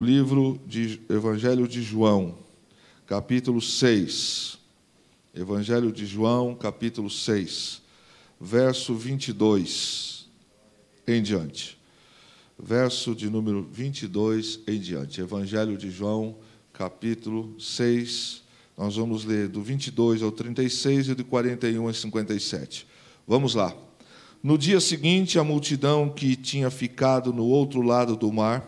Livro de Evangelho de João, capítulo 6. Evangelho de João, capítulo 6, verso 22 em diante. Verso de número 22 em diante. Evangelho de João, capítulo 6. Nós vamos ler do 22 ao 36 e de 41 a 57. Vamos lá. No dia seguinte, a multidão que tinha ficado no outro lado do mar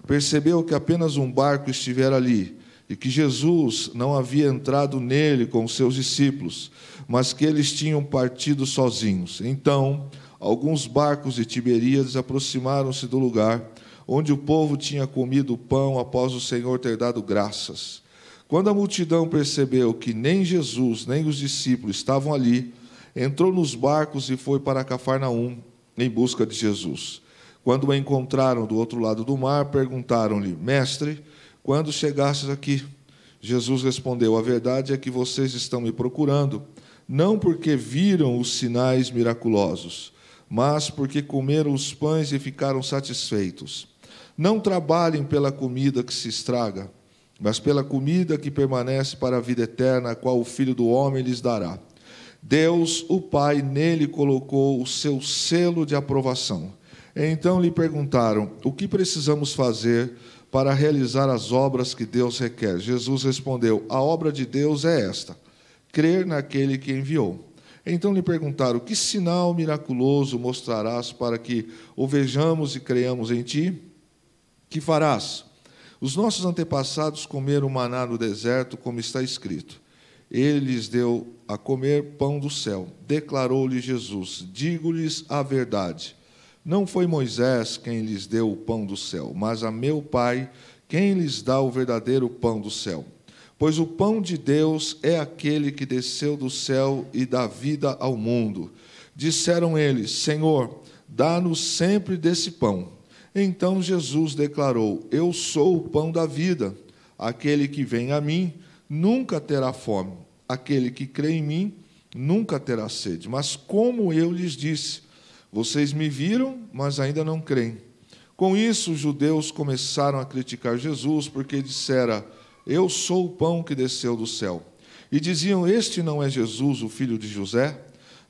percebeu que apenas um barco estivera ali e que Jesus não havia entrado nele com os seus discípulos, mas que eles tinham partido sozinhos. Então, alguns barcos de Tiberíades aproximaram-se do lugar onde o povo tinha comido o pão após o Senhor ter dado graças. Quando a multidão percebeu que nem Jesus nem os discípulos estavam ali, entrou nos barcos e foi para Cafarnaum em busca de Jesus. Quando o encontraram do outro lado do mar, perguntaram-lhe: Mestre, quando chegastes aqui? Jesus respondeu: A verdade é que vocês estão me procurando, não porque viram os sinais miraculosos, mas porque comeram os pães e ficaram satisfeitos. Não trabalhem pela comida que se estraga, mas pela comida que permanece para a vida eterna, a qual o Filho do Homem lhes dará. Deus, o Pai, nele colocou o seu selo de aprovação. Então lhe perguntaram: o que precisamos fazer para realizar as obras que Deus requer? Jesus respondeu: a obra de Deus é esta, crer naquele que enviou. Então lhe perguntaram: que sinal miraculoso mostrarás para que o vejamos e creiamos em ti? Que farás? Os nossos antepassados comeram maná no deserto, como está escrito. Ele lhes deu a comer pão do céu. Declarou-lhe Jesus: digo-lhes a verdade. Não foi Moisés quem lhes deu o pão do céu, mas a meu Pai quem lhes dá o verdadeiro pão do céu. Pois o pão de Deus é aquele que desceu do céu e dá vida ao mundo. Disseram eles: Senhor, dá-nos sempre desse pão. Então Jesus declarou: Eu sou o pão da vida. Aquele que vem a mim nunca terá fome. Aquele que crê em mim nunca terá sede. Mas como eu lhes disse, vocês me viram, mas ainda não creem. Com isso, os judeus começaram a criticar Jesus, porque dissera: Eu sou o pão que desceu do céu. E diziam: Este não é Jesus, o filho de José?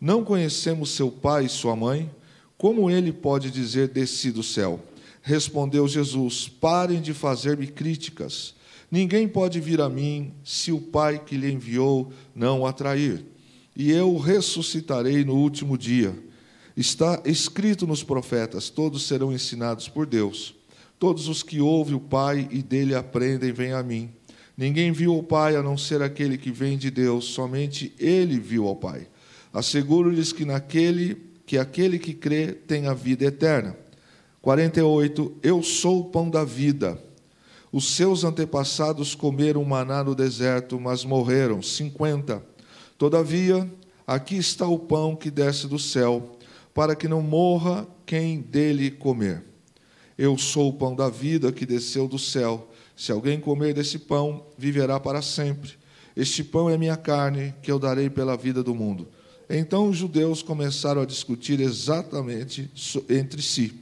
Não conhecemos seu pai e sua mãe? Como ele pode dizer: Desci do céu? Respondeu Jesus: Parem de fazer-me críticas. Ninguém pode vir a mim se o Pai que lhe enviou não o atrair. E eu o ressuscitarei no último dia. Está escrito nos profetas: todos serão ensinados por Deus. Todos os que ouvem o Pai e dele aprendem, vêm a mim. Ninguém viu o Pai a não ser aquele que vem de Deus, somente ele viu ao Pai. Asseguro-lhes que aquele que crê tem a vida eterna. 48. Eu sou o pão da vida. Os seus antepassados comeram maná no deserto, mas morreram. 50. Todavia, aqui está o pão que desce do céu, para que não morra quem dele comer. Eu sou o pão da vida que desceu do céu. Se alguém comer desse pão, viverá para sempre. Este pão é minha carne, que eu darei pela vida do mundo. Então os judeus começaram a discutir exatamente entre si: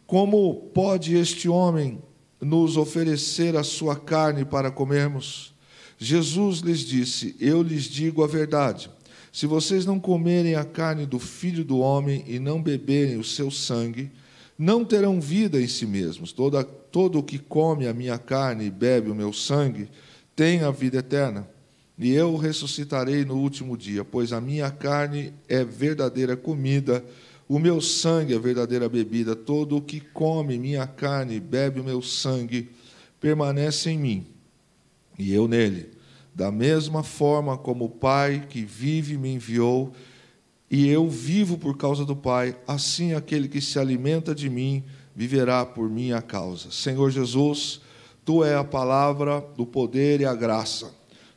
como pode este homem nos oferecer a sua carne para comermos? Jesus lhes disse: eu lhes digo a verdade. Se vocês não comerem a carne do Filho do Homem e não beberem o seu sangue, não terão vida em si mesmos. Todo o que come a minha carne e bebe o meu sangue tem a vida eterna. E eu o ressuscitarei no último dia, pois a minha carne é verdadeira comida, o meu sangue é verdadeira bebida. Todo o que come minha carne e bebe o meu sangue permanece em mim, e eu nele. Da mesma forma como o Pai que vive me enviou, e eu vivo por causa do Pai, assim aquele que se alimenta de mim viverá por minha causa. Senhor Jesus, Tu é a palavra do poder e a graça.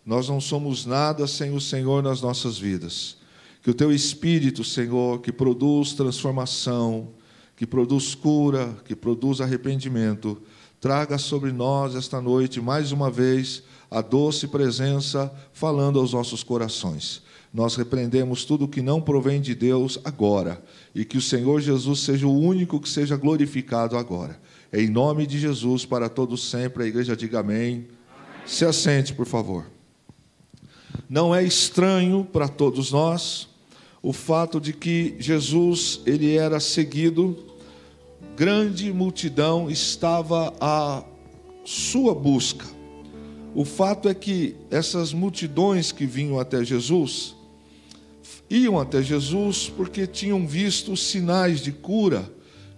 Nós não somos nada sem o Senhor nas nossas vidas. Que o Teu Espírito, Senhor, que produz transformação, que produz cura, que produz arrependimento, traga sobre nós esta noite, mais uma vez, a doce presença falando aos nossos corações. Nós repreendemos tudo que não provém de Deus agora, e que o Senhor Jesus seja o único que seja glorificado agora. Em nome de Jesus, para todos sempre, a igreja diga amém. Se assente, por favor. Não é estranho para todos nós o fato de que Jesus, ele era seguido, grande multidão estava à sua busca. O fato é que essas multidões que vinham até Jesus, iam até Jesus porque tinham visto os sinais de cura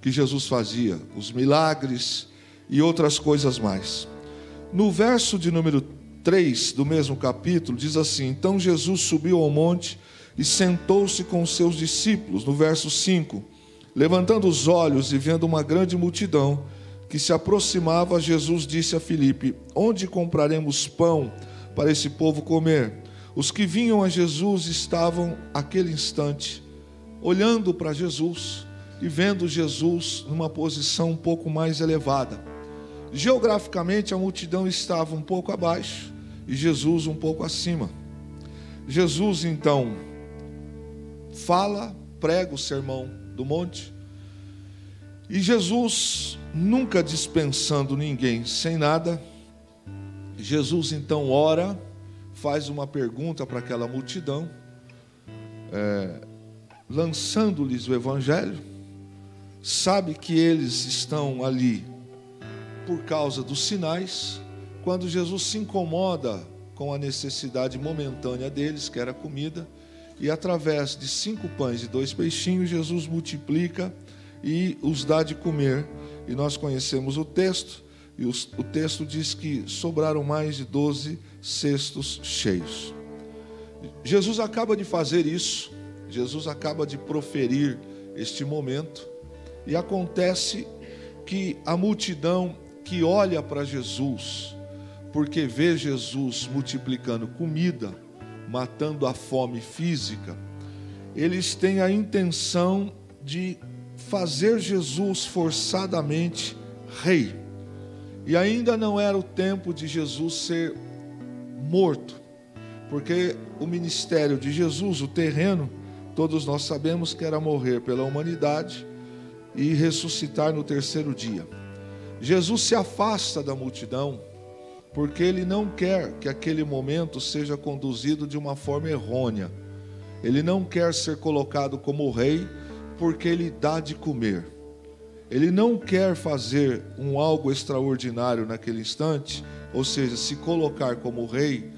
que Jesus fazia, os milagres e outras coisas mais. No verso de número 3 do mesmo capítulo, diz assim: então Jesus subiu ao monte e sentou-se com os seus discípulos. No verso 5, levantando os olhos e vendo uma grande multidão que se aproximava, Jesus disse a Filipe: onde compraremos pão para esse povo comer? Os que vinham a Jesus estavam, àquele instante, olhando para Jesus e vendo Jesus numa posição um pouco mais elevada. Geograficamente, a multidão estava um pouco abaixo e Jesus um pouco acima. Jesus, então, prega o sermão do monte, e Jesus, nunca dispensando ninguém sem nada, Jesus então ora, faz uma pergunta para aquela multidão, lançando-lhes o evangelho. Sabe que eles estão ali por causa dos sinais. Quando Jesus se incomoda com a necessidade momentânea deles, que era comida, e através de 5 pães e 2 peixinhos, Jesus multiplica e os dá de comer. E nós conhecemos o texto, e o texto diz que sobraram mais de 12 cestos cheios. Jesus acaba de fazer isso, Jesus acaba de proferir este momento, e acontece que a multidão que olha para Jesus, porque vê Jesus multiplicando comida, matando a fome física, eles têm a intenção de fazer Jesus forçadamente rei. E ainda não era o tempo de Jesus ser morto, porque o ministério de Jesus, o terreno, todos nós sabemos que era morrer pela humanidade e ressuscitar no 3º dia. Jesus se afasta da multidão porque ele não quer que aquele momento seja conduzido de uma forma errônea. Ele não quer ser colocado como rei porque ele dá de comer. Ele não quer fazer algo extraordinário naquele instante, ou seja, se colocar como rei,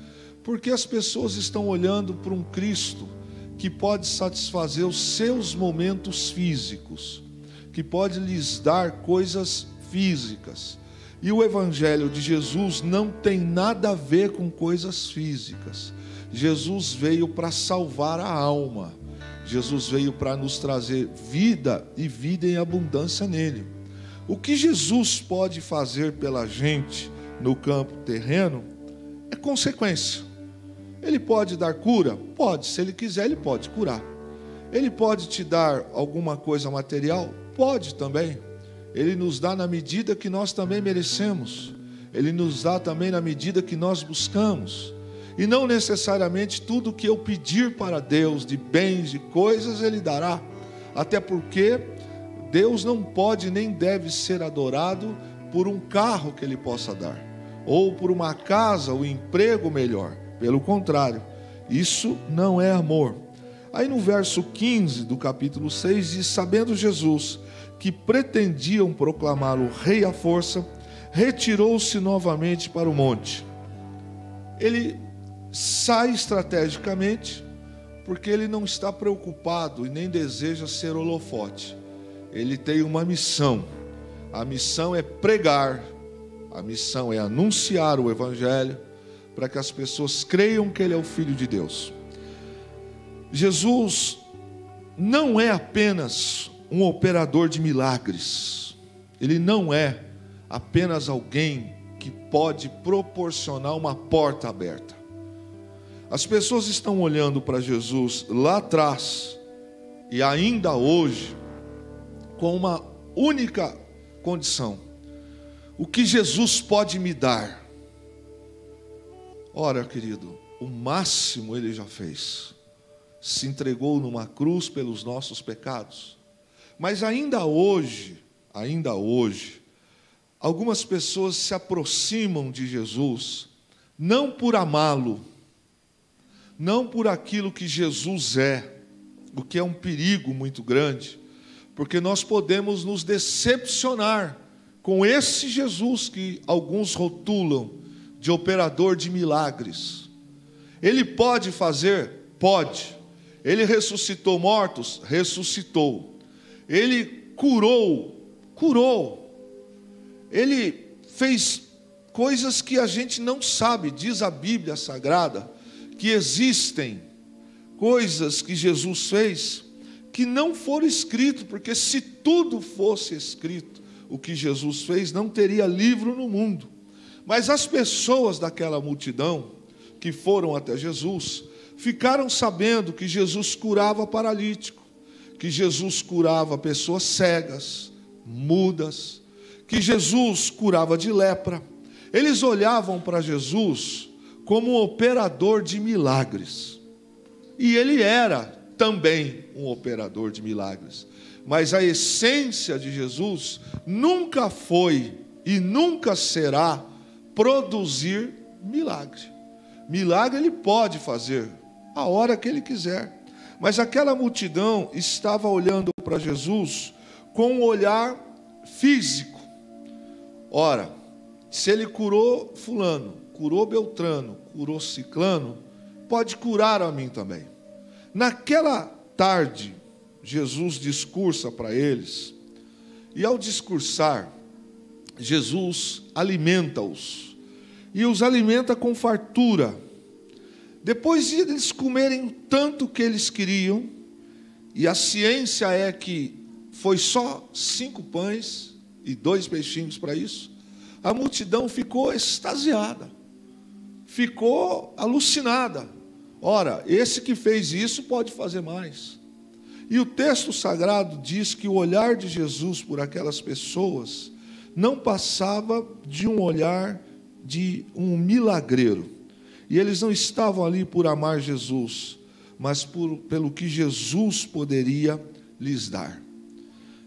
porque as pessoas estão olhando para um Cristo que pode satisfazer os seus momentos físicos, que pode lhes dar coisas físicas. E o evangelho de Jesus não tem nada a ver com coisas físicas. Jesus veio para salvar a alma. Jesus veio para nos trazer vida e vida em abundância nele. O que Jesus pode fazer pela gente no campo terreno é consequência. Ele pode dar cura? Pode. Se ele quiser, ele pode curar. Ele pode te dar alguma coisa material? Pode também. Ele nos dá na medida que nós também merecemos. Ele nos dá também na medida que nós buscamos. E não necessariamente tudo que eu pedir para Deus, de bens, de coisas, Ele dará. Até porque Deus não pode nem deve ser adorado por um carro que Ele possa dar, ou por uma casa, ou emprego melhor. Pelo contrário, isso não é amor. Aí no verso 15 do capítulo 6 diz: sabendo Jesus que pretendiam proclamá-lo rei à força, retirou-se novamente para o monte. Ele sai estrategicamente, porque ele não está preocupado e nem deseja ser holofote. Ele tem uma missão. A missão é pregar, a missão é anunciar o evangelho, para que as pessoas creiam que ele é o Filho de Deus. Jesus não é apenas um operador de milagres. Ele não é apenas alguém que pode proporcionar uma porta aberta. As pessoas estão olhando para Jesus lá atrás e ainda hoje com uma única condição: o que Jesus pode me dar? Ora, querido, o máximo ele já fez. Se entregou numa cruz pelos nossos pecados. Mas ainda hoje, algumas pessoas se aproximam de Jesus não por amá-lo, não por aquilo que Jesus é, o que é um perigo muito grande, porque nós podemos nos decepcionar com esse Jesus que alguns rotulam de operador de milagres. Ele pode fazer? Pode. Ele ressuscitou mortos? Ressuscitou. Ele curou? Curou. Ele fez coisas que a gente não sabe. Diz a Bíblia Sagrada que existem coisas que Jesus fez que não foram escritas, porque se tudo fosse escrito, o que Jesus fez, não teria livro no mundo. Mas as pessoas daquela multidão que foram até Jesus ficaram sabendo que Jesus curava paralítico, que Jesus curava pessoas cegas, mudas, que Jesus curava de lepra. Eles olhavam para Jesus como um operador de milagres. E ele era também um operador de milagres. Mas a essência de Jesus nunca foi e nunca será produzir milagre. Milagre ele pode fazer a hora que ele quiser. Mas aquela multidão estava olhando para Jesus com um olhar físico. Ora, se ele curou fulano, curou Beltrano, curou Ciclano, pode curar a mim também. Naquela tarde, Jesus discursa para eles, e ao discursar, Jesus alimenta-os, e os alimenta com fartura. Depois de eles comerem tanto que eles queriam, e a ciência é que foi só 5 pães e 2 peixinhos para isso, a multidão ficou extasiada, ficou alucinada. Ora, esse que fez isso pode fazer mais. E o texto sagrado diz que o olhar de Jesus por aquelas pessoas não passava de um olhar de um milagreiro. E eles não estavam ali por amar Jesus, mas pelo que Jesus poderia lhes dar.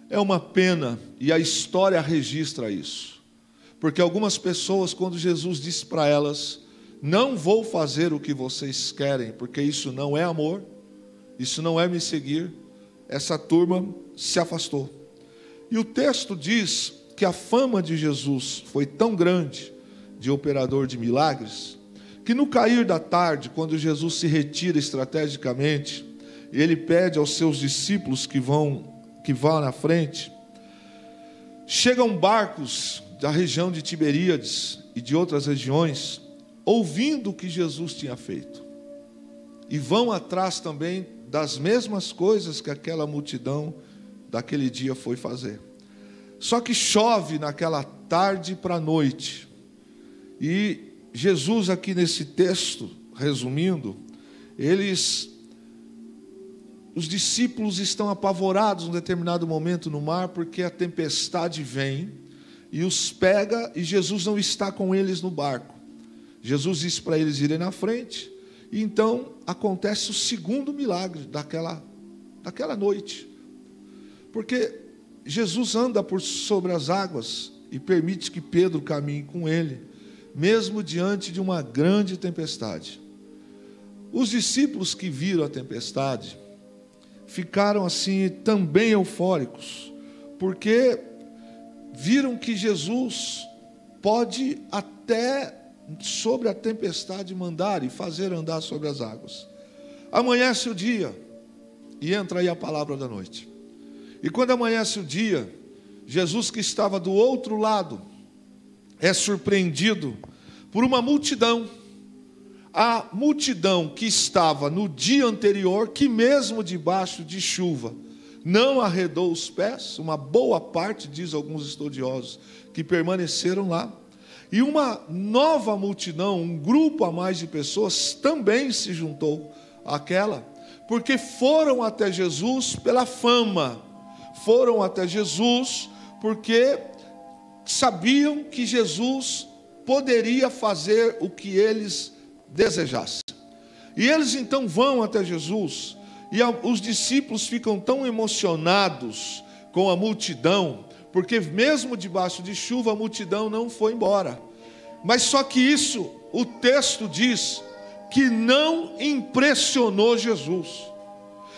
É uma pena, e a história registra isso. Porque algumas pessoas, quando Jesus disse para elas: não vou fazer o que vocês querem, porque isso não é amor, isso não é me seguir, essa turma se afastou. E o texto diz que a fama de Jesus foi tão grande, de operador de milagres, que no cair da tarde, quando Jesus se retira estrategicamente, ele pede aos seus discípulos que vão na frente, chegam barcos da região de Tiberíades e de outras regiões, ouvindo o que Jesus tinha feito, e vão atrás também das mesmas coisas que aquela multidão daquele dia foi fazer. Só que chove naquela tarde para a noite, e Jesus aqui nesse texto, resumindo, os discípulos estão apavorados num determinado momento no mar, porque a tempestade vem e os pega, e Jesus não está com eles no barco. Jesus disse para eles irem na frente, e então acontece o segundo milagre daquela noite. Porque Jesus anda sobre as águas e permite que Pedro caminhe com ele, mesmo diante de uma grande tempestade. Os discípulos que viram a tempestade ficaram assim também eufóricos, porque viram que Jesus pode até sobre a tempestade mandar e fazer andar sobre as águas. Amanhece o dia e entra aí a palavra da noite. E quando amanhece o dia, Jesus, que estava do outro lado, é surpreendido por uma multidão. A multidão que estava no dia anterior, que mesmo debaixo de chuva não arredou os pés, uma boa parte, diz alguns estudiosos, que permaneceram lá. E uma nova multidão, um grupo a mais de pessoas, também se juntou àquela, porque foram até Jesus pela fama, foram até Jesus porque sabiam que Jesus poderia fazer o que eles desejassem. E eles então vão até Jesus, e os discípulos ficam tão emocionados com a multidão, porque mesmo debaixo de chuva a multidão não foi embora. Mas só que isso, o texto diz que não impressionou Jesus.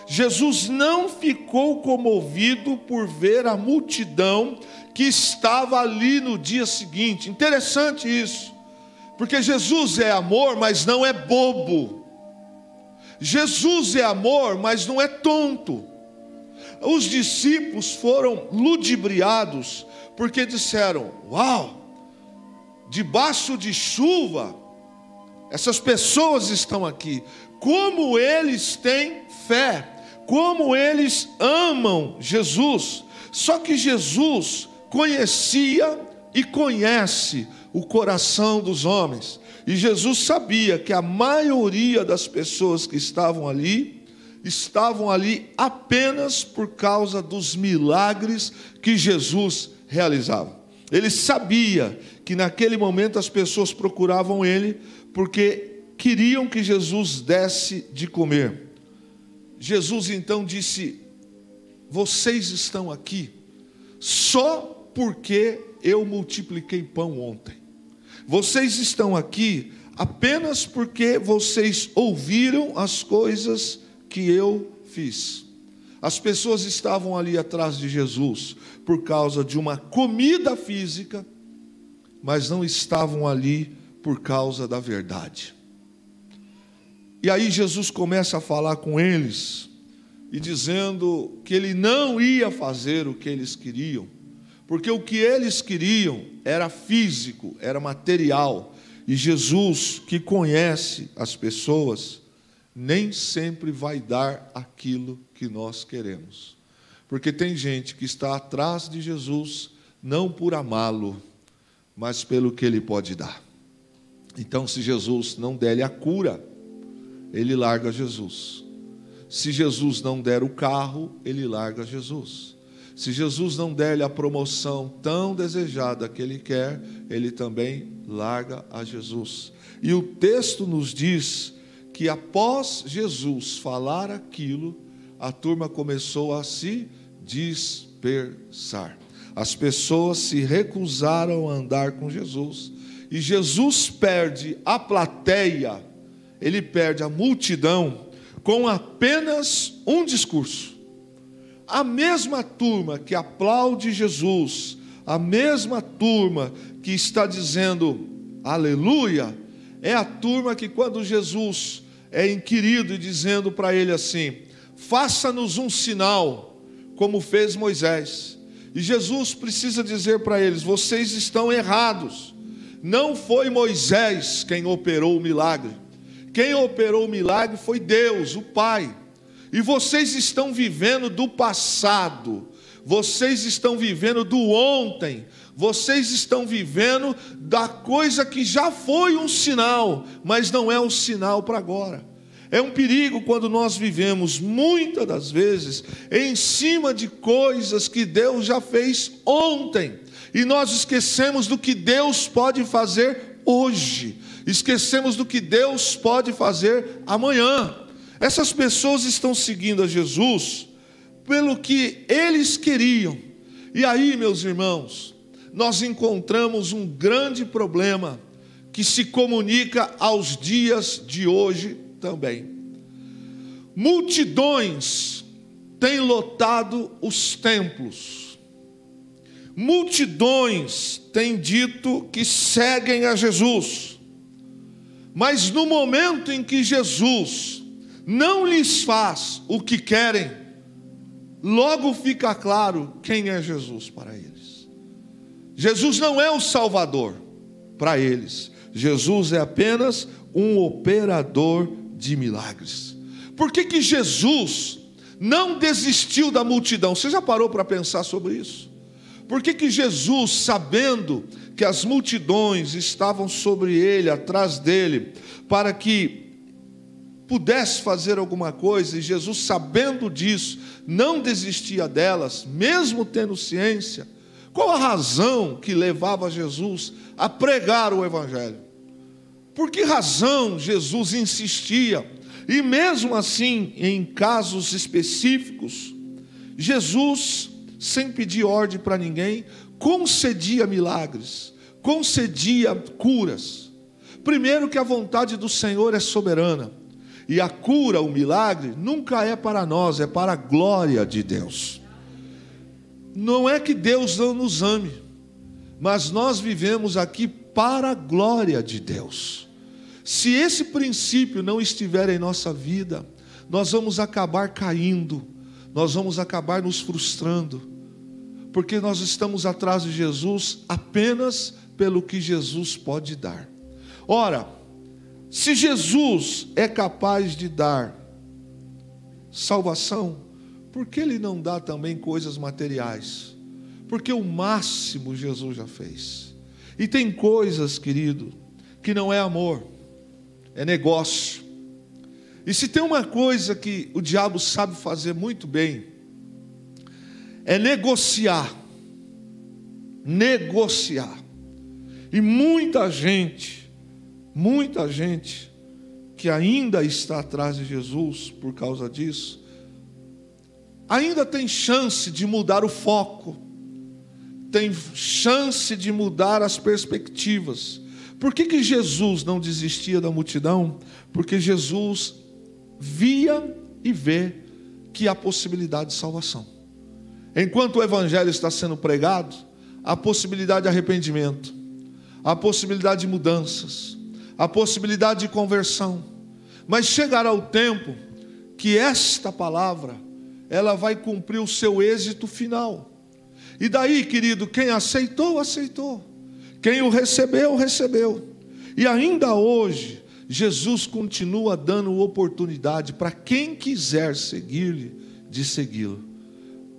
Jesus não ficou comovido por ver a multidão que estava ali no dia seguinte. Interessante isso, porque Jesus é amor, mas não é bobo. Jesus é amor, mas não é tonto. Os discípulos foram ludibriados, porque disseram: uau, debaixo de chuva, essas pessoas estão aqui, como eles têm fé, como eles amam Jesus. Só que Jesus conhecia e conhece o coração dos homens, e Jesus sabia que a maioria das pessoas que estavam ali apenas por causa dos milagres que Jesus realizava. Ele sabia que naquele momento as pessoas procuravam ele porque queriam que Jesus desse de comer. Jesus então disse: vocês estão aqui só porque eu multipliquei pão ontem. Vocês estão aqui apenas porque vocês ouviram as coisas que eu fiz. As pessoas estavam ali atrás de Jesus por causa de uma comida física, mas não estavam ali por causa da verdade. E aí Jesus começa a falar com eles e dizendo que ele não ia fazer o que eles queriam, porque o que eles queriam era físico, era material. E Jesus, que conhece as pessoas, nem sempre vai dar aquilo que nós queremos. Porque tem gente que está atrás de Jesus não por amá-lo, mas pelo que ele pode dar. Então, se Jesus não der-lhe a cura, ele larga Jesus. Se Jesus não der o carro, ele larga Jesus. Se Jesus não der-lhe a promoção tão desejada que ele quer, ele também larga a Jesus. E o texto nos diz que após Jesus falar aquilo, a turma começou a se dispersar. As pessoas se recusaram a andar com Jesus. E Jesus perde a plateia, ele perde a multidão com apenas um discurso. A mesma turma que aplaude Jesus, a mesma turma que está dizendo aleluia, é a turma que quando Jesus é inquirido e dizendo para ele assim: faça-nos um sinal, como fez Moisés. E Jesus precisa dizer para eles: vocês estão errados. Não foi Moisés quem operou o milagre. Quem operou o milagre foi Deus, o Pai. E vocês estão vivendo do passado. Vocês estão vivendo do ontem. Vocês estão vivendo da coisa que já foi um sinal, mas não é um sinal para agora. É um perigo quando nós vivemos, muitas das vezes, em cima de coisas que Deus já fez ontem. E nós esquecemos do que Deus pode fazer hoje. Esquecemos do que Deus pode fazer amanhã. Essas pessoas estão seguindo a Jesus pelo que eles queriam. E aí, meus irmãos, nós encontramos um grande problema que se comunica aos dias de hoje também. Multidões têm lotado os templos. Multidões têm dito que seguem a Jesus. Mas no momento em que Jesus não lhes faz o que querem, logo fica claro quem é Jesus para eles. Jesus não é o Salvador para eles. Jesus é apenas um operador de milagres. Por que que Jesus não desistiu da multidão? Você já parou para pensar sobre isso? Por que que Jesus, sabendo que as multidões estavam sobre ele, atrás dele, para que pudesse fazer alguma coisa, e Jesus, sabendo disso, não desistia delas, mesmo tendo ciência? Qual a razão que levava Jesus a pregar o Evangelho? Por que razão Jesus insistia? E mesmo assim, em casos específicos, Jesus sem pedir ordem para ninguém, concedia milagres, concedia curas. Primeiro que a vontade do Senhor é soberana. E a cura, o milagre, nunca é para nós, é para a glória de Deus. Não é que Deus não nos ame, mas nós vivemos aqui para a glória de Deus. Se esse princípio não estiver em nossa vida, nós vamos acabar caindo, nós vamos acabar nos frustrando, porque nós estamos atrás de Jesus apenas pelo que Jesus pode dar. Ora, se Jesus é capaz de dar salvação, por que Ele não dá também coisas materiais? Porque o máximo Jesus já fez. E tem coisas, querido, que não é amor, é negócio. E se tem uma coisa que o diabo sabe fazer muito bem, é negociar. Negociar. E muita gente que ainda está atrás de Jesus por causa disso, ainda tem chance de mudar o foco, tem chance de mudar as perspectivas. Por que Jesus não desistia da multidão? Porque Jesus via e vê que há possibilidade de salvação. Enquanto o evangelho está sendo pregado, há possibilidade de arrependimento, há possibilidade de mudanças, há possibilidade de conversão. Mas chegará o tempo que esta palavra, ela vai cumprir o seu êxito final. E daí, querido, quem aceitou, aceitou. Quem o recebeu, recebeu. E ainda hoje, Jesus continua dando oportunidade para quem quiser seguir-lhe, de segui-lo.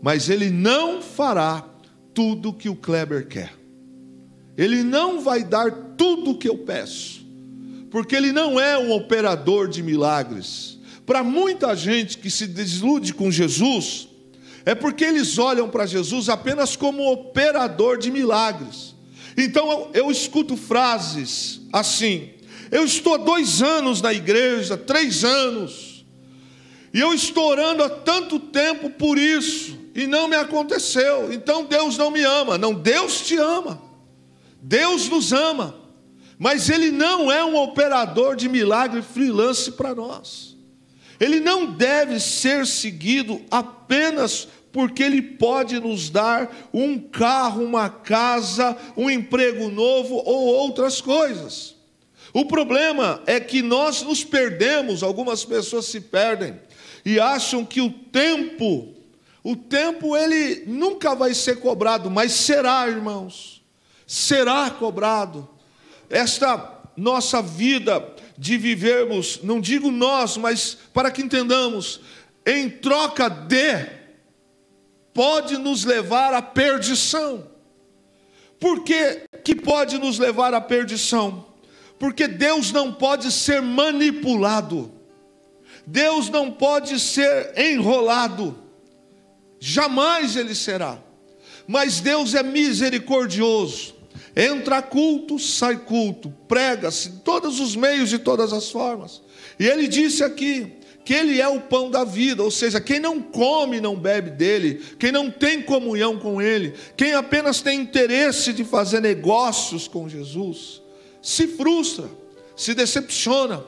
Mas Ele não fará tudo o que o Kleber quer. Ele não vai dar tudo o que eu peço. Porque Ele não é um operador de milagres. Para muita gente que se desilude com Jesus, é porque eles olham para Jesus apenas como operador de milagres. Então eu escuto frases assim: eu estou há 2 anos na igreja, 3 anos, e eu estou orando há tanto tempo por isso, e não me aconteceu, então Deus não me ama. Não, Deus te ama, Deus nos ama, mas Ele não é um operador de milagre freelance para nós. Ele não deve ser seguido apenas porque Ele pode nos dar um carro, uma casa, um emprego novo ou outras coisas. O problema é que nós nos perdemos, algumas pessoas se perdem e acham que o tempo ele nunca vai ser cobrado, mas será, irmãos, será cobrado. Esta nossa vida de vivermos, não digo nós, mas para que entendamos, em troca de, pode nos levar à perdição. Por que pode nos levar à perdição? Porque Deus não pode ser manipulado, Deus não pode ser enrolado, jamais Ele será. Mas Deus é misericordioso. Entra culto, sai culto, prega-se em todos os meios, de todas as formas. E Ele disse aqui que Ele é o pão da vida, ou seja, quem não come não bebe dele, quem não tem comunhão com Ele, quem apenas tem interesse de fazer negócios com Jesus, se frustra, se decepciona,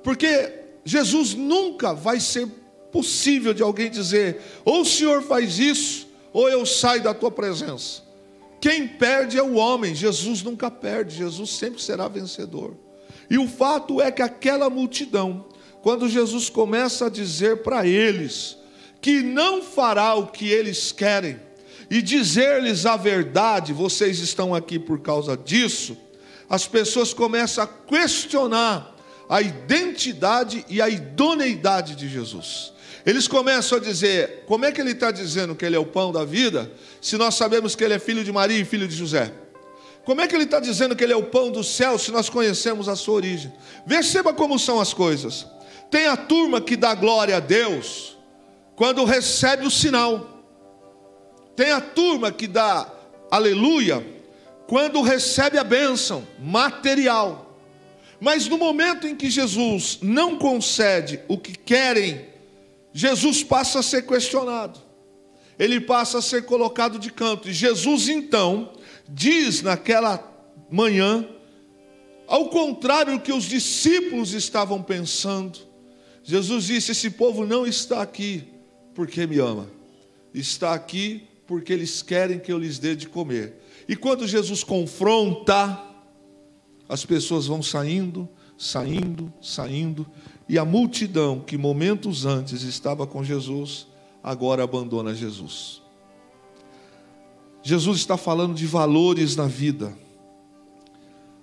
porque Jesus nunca vai ser possível de alguém dizer: ou o Senhor faz isso, ou eu saio da tua presença. Quem perde é o homem, Jesus nunca perde, Jesus sempre será vencedor. E o fato é que aquela multidão, quando Jesus começa a dizer para eles que não fará o que eles querem, e dizer-lhes a verdade: vocês estão aqui por causa disso, as pessoas começam a questionar a identidade e a idoneidade de Jesus. Eles começam a dizer: como é que Ele está dizendo que Ele é o pão da vida, se nós sabemos que Ele é filho de Maria e filho de José? Como é que Ele está dizendo que Ele é o pão do céu, se nós conhecemos a sua origem? Perceba como são as coisas. Tem a turma que dá glória a Deus quando recebe o sinal. Tem a turma que dá aleluia quando recebe a bênção material. Mas no momento em que Jesus não concede o que querem, Jesus passa a ser questionado. ele passa a ser colocado de canto. E Jesus então diz naquela manhã, ao contrário do que os discípulos estavam pensando, Jesus disse: esse povo não está aqui porque me ama, está aqui porque eles querem que eu lhes dê de comer. E quando Jesus confronta, as pessoas vão saindo, e a multidão que momentos antes estava com Jesus, agora abandona Jesus. Jesus está falando de valores na vida.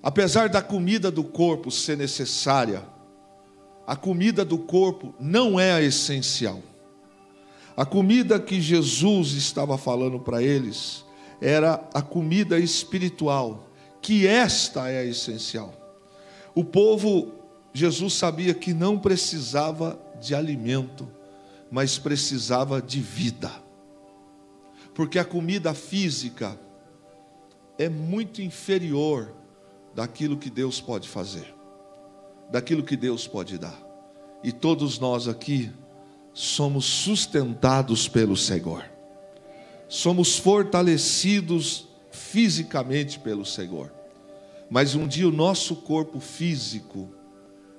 Apesar da comida do corpo ser necessária, a comida do corpo não é a essencial. A comida que Jesus estava falando para eles era a comida espiritual, que esta é a essencial. O povo, Jesus sabia que não precisava de alimento, mas precisava de vida. Porque a comida física é muito inferior daquilo que Deus pode fazer, daquilo que Deus pode dar. E todos nós aqui somos sustentados pelo Senhor, somos fortalecidos fisicamente pelo Senhor. Mas um dia o nosso corpo físico,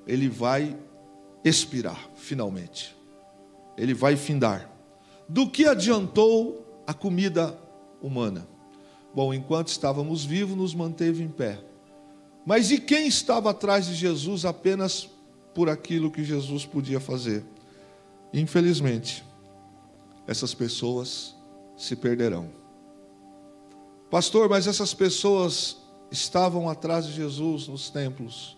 ele vai expirar finalmente, ele vai findar. Do que adiantou a comida humana? Bom, enquanto estávamos vivos, nos manteve em pé. Mas e quem estava atrás de Jesus apenas por aquilo que Jesus podia fazer? Infelizmente, essas pessoas se perderão. Pastor, mas essas pessoas estavam atrás de Jesus nos templos,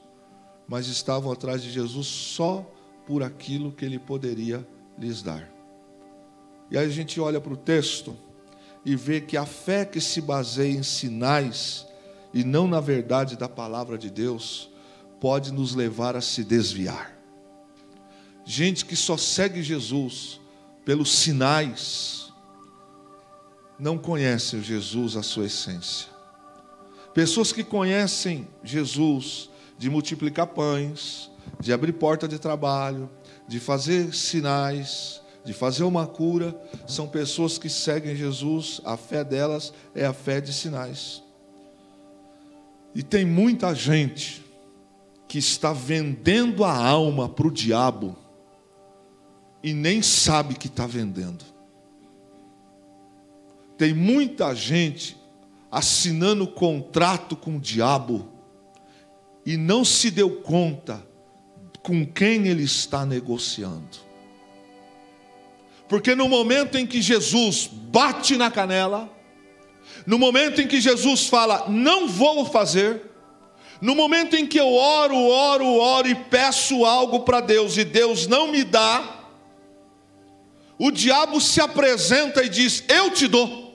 mas estavam atrás de Jesus só por aquilo que Ele poderia lhes dar. E aí a gente olha para o texto e vê que a fé que se baseia em sinais e não na verdade da palavra de Deus, pode nos levar a se desviar. Gente que só segue Jesus pelos sinais, não conhece Jesus, a sua essência. Pessoas que conhecem Jesus de multiplicar pães, de abrir porta de trabalho, de fazer sinais, de fazer uma cura, são pessoas que seguem Jesus, a fé delas é a fé de sinais. E tem muita gente que está vendendo a alma para o diabo e nem sabe que está vendendo. Tem muita gente assinando contrato com o diabo e não se deu conta com quem ele está negociando. Porque no momento em que Jesus bate na canela, no momento em que Jesus fala, não vou fazer, no momento em que eu oro e peço algo para Deus e Deus não me dá, o diabo se apresenta e diz, eu te dou.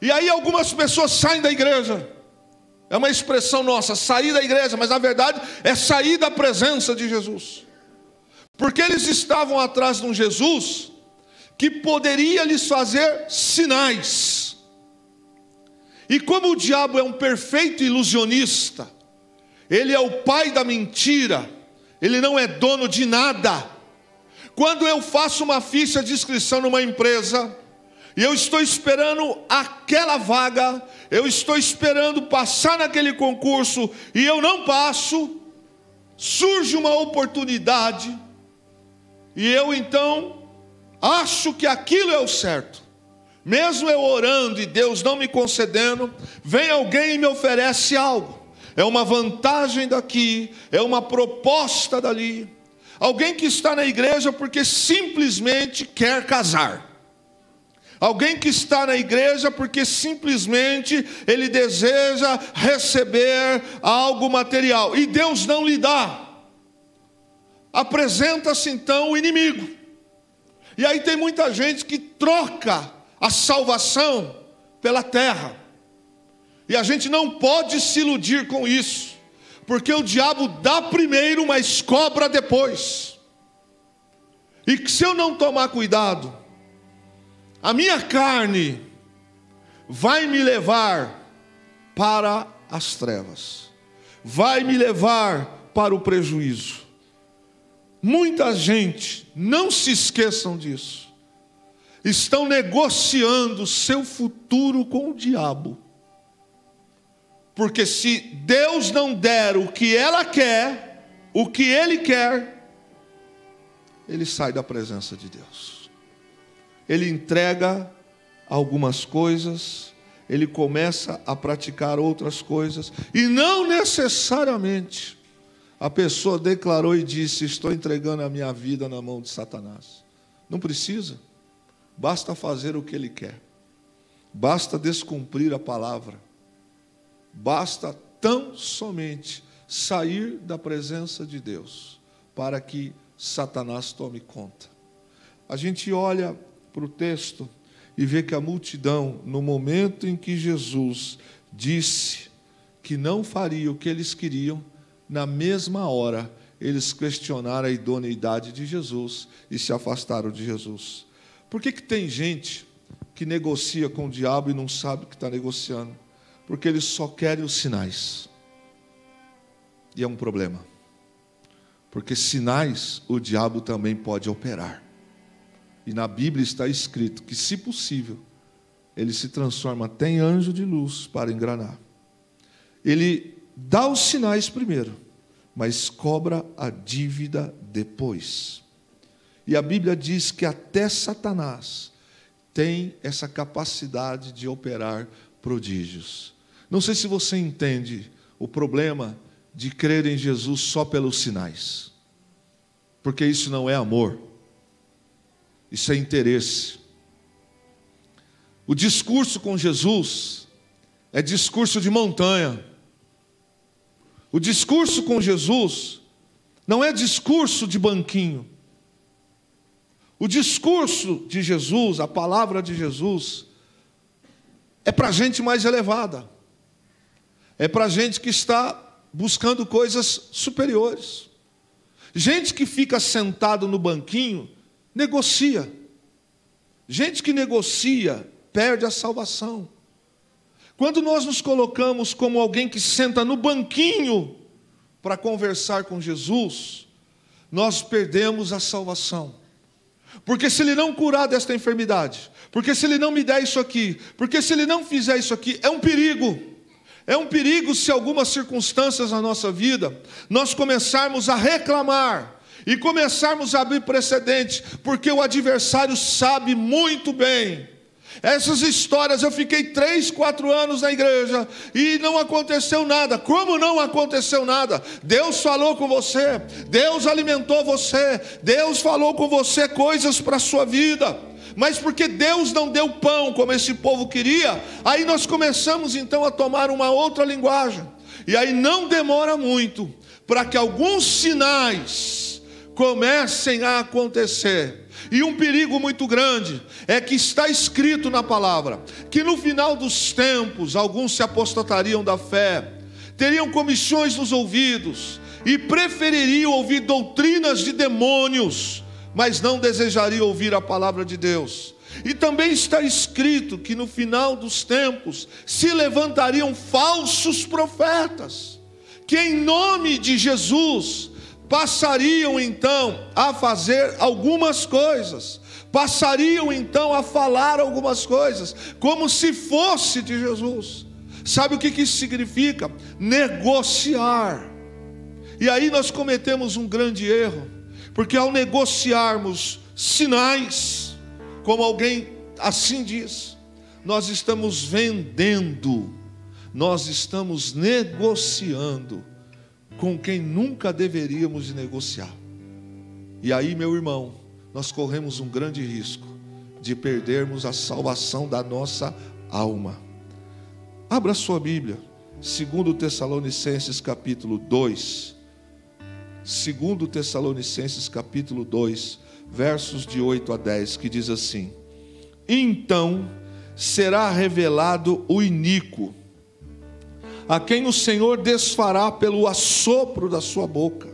E aí algumas pessoas saem da igreja. É uma expressão nossa, sair da igreja, mas na verdade é sair da presença de Jesus. Porque eles estavam atrás de um Jesus que poderia lhes fazer sinais. E como o diabo é um perfeito ilusionista, ele é o pai da mentira, ele não é dono de nada. Quando eu faço uma ficha de inscrição numa empresa, e eu estou esperando aquela vaga, eu estou esperando passar naquele concurso, e eu não passo, surge uma oportunidade, e eu então acho que aquilo é o certo. Mesmo eu orando e Deus não me concedendo, vem alguém e me oferece algo. É uma vantagem daqui, é uma proposta dali. Alguém que está na igreja porque simplesmente quer casar. Alguém que está na igreja porque simplesmente ele deseja receber algo material. E Deus não lhe dá. Apresenta-se então o inimigo. E aí tem muita gente que troca a salvação pela terra. E a gente não pode se iludir com isso. Porque o diabo dá primeiro, mas cobra depois. E que se eu não tomar cuidado, a minha carne vai me levar para as trevas. Vai me levar para o prejuízo. Muita gente, não se esqueçam disso. estão negociando seu futuro com o diabo. Porque se Deus não der o que ela quer, o que ele quer, ele sai da presença de Deus. Ele entrega algumas coisas, ele começa a praticar outras coisas, e não necessariamente a pessoa declarou e disse: estou entregando a minha vida na mão de Satanás. Não precisa, basta fazer o que ele quer, basta descumprir a palavra, basta tão somente sair da presença de Deus para que Satanás tome conta. A gente olha para o texto e vê que a multidão, no momento em que Jesus disse que não faria o que eles queriam, na mesma hora eles questionaram a idoneidade de Jesus e se afastaram de Jesus. Por que tem gente que negocia com o diabo e não sabe o que está negociando? Porque eles só querem os sinais. E é um problema. Porque sinais o diabo também pode operar. E na Bíblia está escrito que, se possível, ele se transforma até em anjo de luz para enganar. Ele dá os sinais primeiro, mas cobra a dívida depois. E a Bíblia diz que até Satanás tem essa capacidade de operar prodígios. Não sei se você entende o problema de crer em Jesus só pelos sinais, porque isso não é amor, isso é interesse. O discurso com Jesus é discurso de montanha. O discurso com Jesus não é discurso de banquinho. O discurso de Jesus, a palavra de Jesus, é para gente mais elevada. É para gente que está buscando coisas superiores. Gente que fica sentado no banquinho, negocia. Gente que negocia, perde a salvação. Quando nós nos colocamos como alguém que senta no banquinho para conversar com Jesus, nós perdemos a salvação. Porque se ele não curar desta enfermidade, porque se ele não me der isso aqui, porque se ele não fizer isso aqui, é um perigo. É um perigo se algumas circunstâncias na nossa vida, nós começarmos a reclamar e começarmos a abrir precedente, porque o adversário sabe muito bem. Essas histórias, eu fiquei 3, 4 anos na igreja e não aconteceu nada. Como não aconteceu nada? Deus falou com você, Deus alimentou você, Deus falou com você coisas para a sua vida. Mas porque Deus não deu pão como esse povo queria, aí nós começamos então a tomar uma outra linguagem. E aí não demora muito para que alguns sinais comecem a acontecer. E um perigo muito grande é que está escrito na palavra que no final dos tempos alguns se apostatariam da fé, teriam comichões nos ouvidos e prefeririam ouvir doutrinas de demônios, mas não desejariam ouvir a palavra de Deus. E também está escrito que no final dos tempos se levantariam falsos profetas, que em nome de Jesus passariam então a fazer algumas coisas, passariam então a falar algumas coisas, como se fosse de Jesus. Sabe o que isso significa? Negociar. E aí nós cometemos um grande erro, porque ao negociarmos sinais, como alguém assim diz, nós estamos vendendo, nós estamos negociando com quem nunca deveríamos negociar. E aí, meu irmão, nós corremos um grande risco de perdermos a salvação da nossa alma. Abra sua Bíblia, 2 Tessalonicenses capítulo 2. 2 Tessalonicenses capítulo 2, versos de 8 a 10, que diz assim: então será revelado o iníquo, a quem o Senhor desfará pelo assopro da sua boca,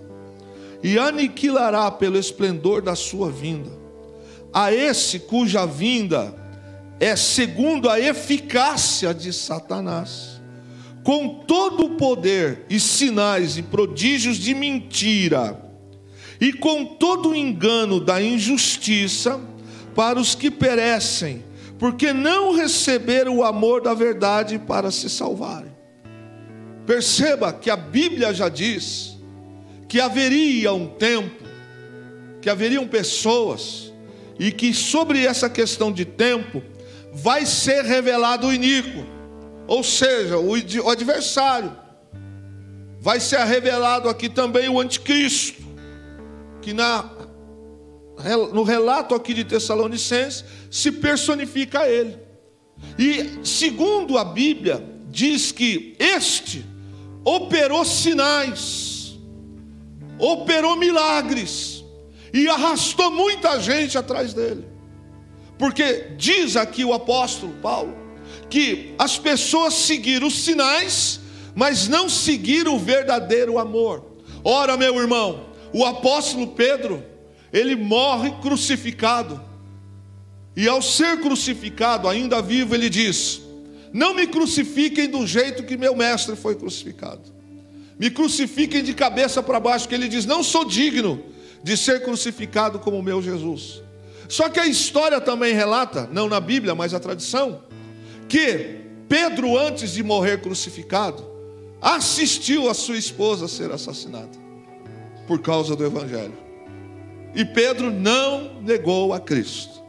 e aniquilará pelo esplendor da sua vinda. A esse cuja vinda é segundo a eficácia de Satanás, com todo o poder e sinais e prodígios de mentira, e com todo o engano da injustiça, para os que perecem, porque não receberam o amor da verdade para se salvarem. Perceba que a Bíblia já diz que haveria um tempo, que haveriam pessoas, e que sobre essa questão de tempo vai ser revelado o iníquo, ou seja, o adversário. Vai ser revelado aqui também o anticristo, que no relato aqui de Tessalonicenses se personifica ele. E segundo a Bíblia, diz que este operou sinais, operou milagres, e arrastou muita gente atrás dele. Porque diz aqui o apóstolo Paulo, que as pessoas seguiram os sinais, mas não seguiram o verdadeiro amor. Ora, meu irmão, o apóstolo Pedro, ele morre crucificado. E ao ser crucificado, ainda vivo, ele diz: não me crucifiquem do jeito que meu mestre foi crucificado. Me crucifiquem de cabeça para baixo, que ele diz: não sou digno de ser crucificado como o meu Jesus. Só que a história também relata, não na Bíblia, mas a tradição, que Pedro, antes de morrer crucificado, assistiu a sua esposa ser assassinada por causa do Evangelho. E Pedro não negou a Cristo.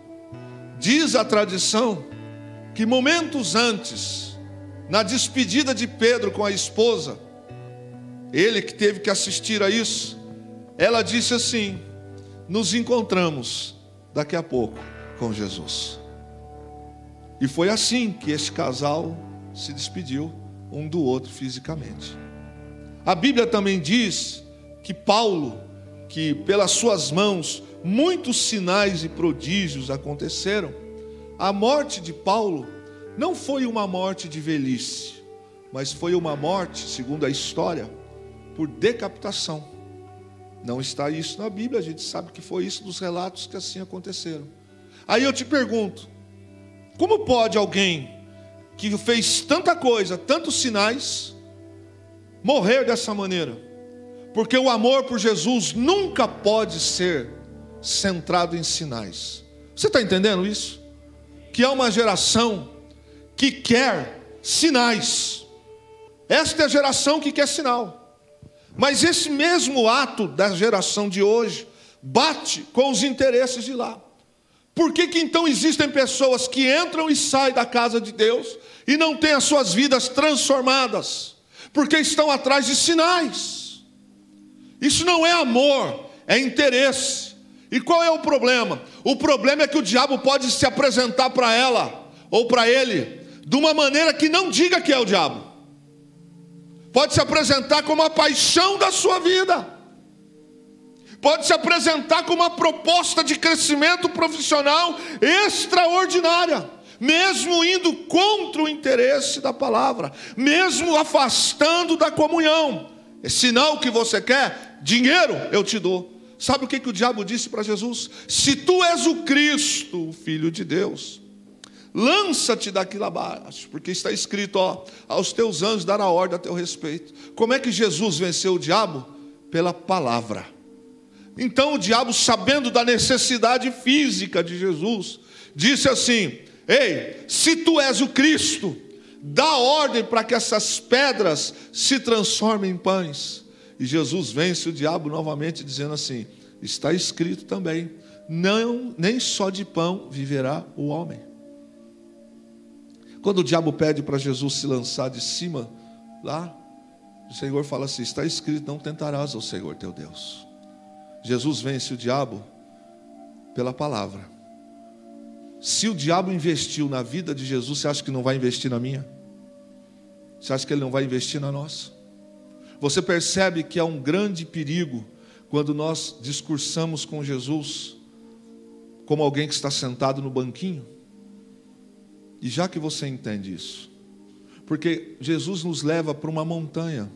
Diz a tradição que momentos antes, na despedida de Pedro com a esposa, ele que teve que assistir a isso, ela disse assim: nos encontramos daqui a pouco com Jesus. E foi assim que este casal se despediu um do outro fisicamente. A Bíblia também diz que Paulo, que pelas suas mãos muitos sinais e prodígios aconteceram, a morte de Paulo não foi uma morte de velhice, mas foi uma morte, segundo a história, por decapitação. Não está isso na Bíblia, a gente sabe que foi isso dos relatos que assim aconteceram. Aí eu te pergunto, como pode alguém que fez tanta coisa, tantos sinais, morrer dessa maneira? Porque o amor por Jesus nunca pode ser centrado em sinais. Você está entendendo isso? Que há uma geração que quer sinais. Esta é a geração que quer sinal. Mas esse mesmo ato da geração de hoje bate com os interesses de lá. Por que então existem pessoas que entram e saem da casa de Deus e não têm as suas vidas transformadas? Porque estão atrás de sinais. Isso não é amor, é interesse. E qual é o problema? O problema é que o diabo pode se apresentar para ela ou para ele de uma maneira que não diga que é o diabo. Pode se apresentar como a paixão da sua vida. Pode se apresentar como uma proposta de crescimento profissional extraordinária, mesmo indo contra o interesse da palavra, mesmo afastando da comunhão. É sinal que você quer? Dinheiro eu te dou. Sabe o que o diabo disse para Jesus? Se tu és o Cristo, o Filho de Deus, lança-te daqui lá abaixo, porque está escrito, aos teus anjos dará ordem a teu respeito. Como é que Jesus venceu o diabo? Pela palavra. Então o diabo, sabendo da necessidade física de Jesus, disse assim: ei, se tu és o Cristo, dá ordem para que essas pedras se transformem em pães. E Jesus vence o diabo novamente, dizendo assim: está escrito também, não, nem só de pão viverá o homem. Quando o diabo pede para Jesus se lançar de cima, lá, o Senhor fala assim: está escrito, não tentarás ao Senhor teu Deus. Jesus vence o diabo pela palavra. Se o diabo investiu na vida de Jesus, você acha que não vai investir na minha? Você acha que ele não vai investir na nossa? Você percebe que há um grande perigo quando nós discursamos com Jesus como alguém que está sentado no banquinho? E já que você entende isso, porque Jesus nos leva para uma montanha,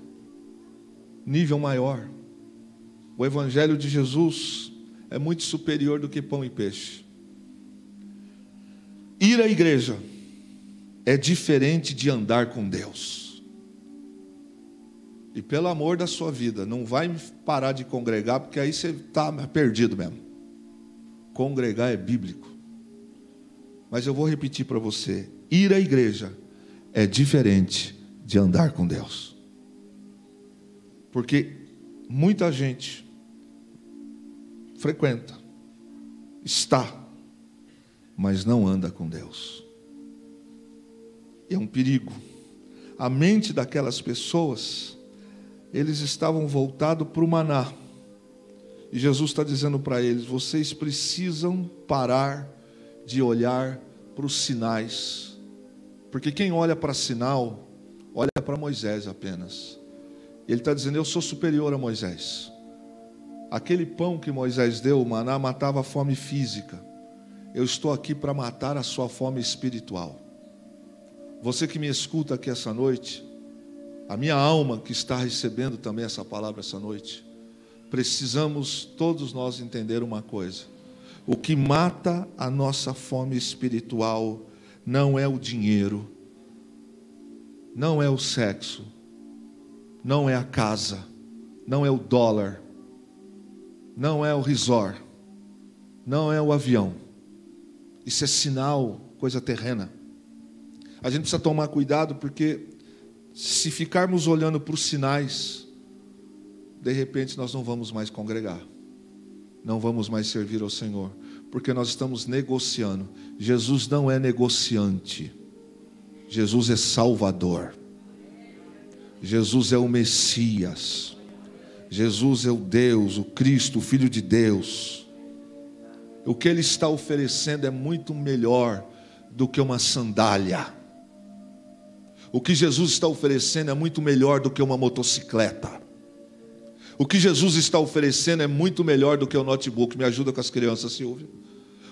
nível maior. O Evangelho de Jesus é muito superior do que pão e peixe. Ir à igreja é diferente de andar com Deus. E pelo amor da sua vida, não vai parar de congregar, porque aí você está perdido mesmo. Congregar é bíblico. Mas eu vou repetir para você: ir à igreja é diferente de andar com Deus. Porque muita gente frequenta, está, mas não anda com Deus. E é um perigo. A mente daquelas pessoas, eles estavam voltados para o maná. E Jesus está dizendo para eles: vocês precisam parar de olhar para os sinais. Porque quem olha para sinal, olha para Moisés apenas. Ele está dizendo: eu sou superior a Moisés. Aquele pão que Moisés deu, o maná, matava a fome física. Eu estou aqui para matar a sua fome espiritual. Você que me escuta aqui essa noite, a minha alma que está recebendo também essa palavra essa noite, precisamos todos nós entender uma coisa: o que mata a nossa fome espiritual não é o dinheiro, não é o sexo, não é a casa, não é o dólar, não é o resort, não é o avião. Isso é sinal, coisa terrena. A gente precisa tomar cuidado, porque se ficarmos olhando para os sinais, de repente nós não vamos mais congregar, não vamos mais servir ao Senhor, porque nós estamos negociando. Jesus não é negociante, Jesus é Salvador, Jesus é o Messias, Jesus é o Deus, o Cristo, o Filho de Deus. O que Ele está oferecendo é muito melhor do que uma sandália. O que Jesus está oferecendo é muito melhor do que uma motocicleta. O que Jesus está oferecendo é muito melhor do que o notebook. Me ajuda com as crianças, Silvia.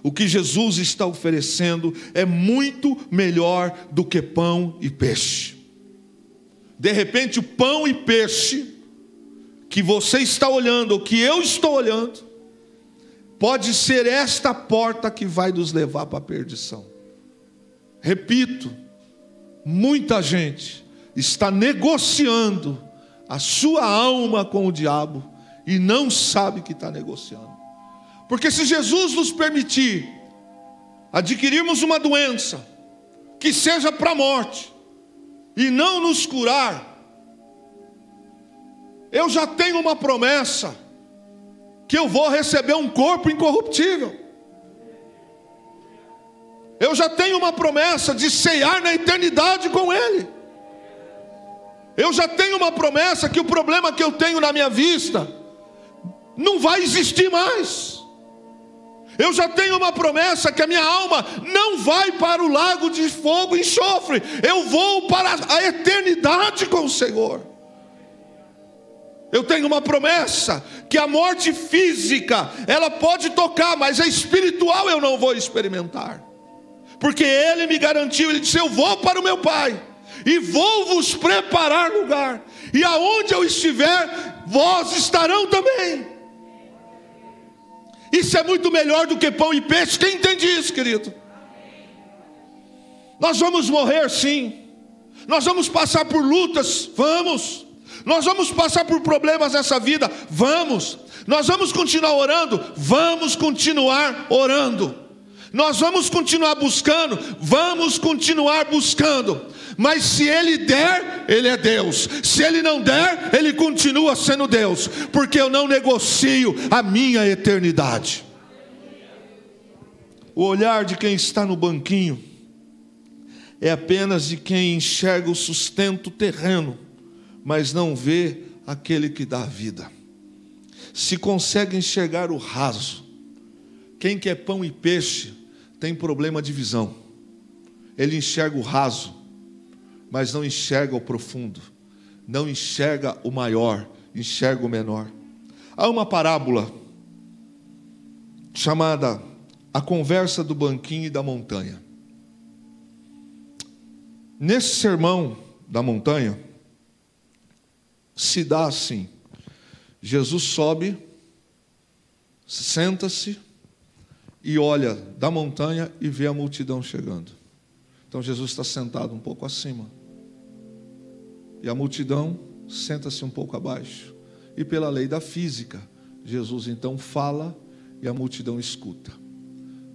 O que Jesus está oferecendo é muito melhor do que pão e peixe. De repente, o pão e peixe que você está olhando, ou que eu estou olhando, pode ser esta porta que vai nos levar para a perdição. Repito, muita gente está negociando a sua alma com o diabo e não sabe que está negociando. Porque se Jesus nos permitir adquirirmos uma doença que seja para a morte e não nos curar, eu já tenho uma promessa que eu vou receber um corpo incorruptível. Eu já tenho uma promessa de ceiar na eternidade com Ele. Eu já tenho uma promessa que o problema que eu tenho na minha vista não vai existir mais. Eu já tenho uma promessa que a minha alma não vai para o lago de fogo e enxofre. Eu vou para a eternidade com o Senhor. Eu tenho uma promessa que a morte física, ela pode tocar, mas a espiritual eu não vou experimentar. Porque Ele me garantiu, Ele disse: eu vou para o meu Pai e vou vos preparar lugar, e aonde eu estiver, vós estarão também. Isso é muito melhor do que pão e peixe. Quem entende isso, querido? Nós vamos morrer, sim. Nós vamos passar por lutas, vamos. Nós vamos passar por problemas nessa vida, vamos. Nós vamos continuar orando, vamos continuar orando. Nós vamos continuar buscando, vamos continuar buscando. Mas se Ele der, Ele é Deus. Se Ele não der, Ele continua sendo Deus. Porque eu não negocio a minha eternidade. O olhar de quem está no banquinho é apenas de quem enxerga o sustento terreno, mas não vê aquele que dá a vida. Se consegue enxergar o raso, quem quer pão e peixe tem problema de visão. Ele enxerga o raso, mas não enxerga o profundo, não enxerga o maior, enxerga o menor. Há uma parábola chamada A Conversa do Banquinho e da Montanha. Nesse sermão da montanha, se dá assim: Jesus sobe, senta-se e olha da montanha e vê a multidão chegando. Então Jesus está sentado um pouco acima, e a multidão senta-se um pouco abaixo. E pela lei da física, Jesus então fala e a multidão escuta.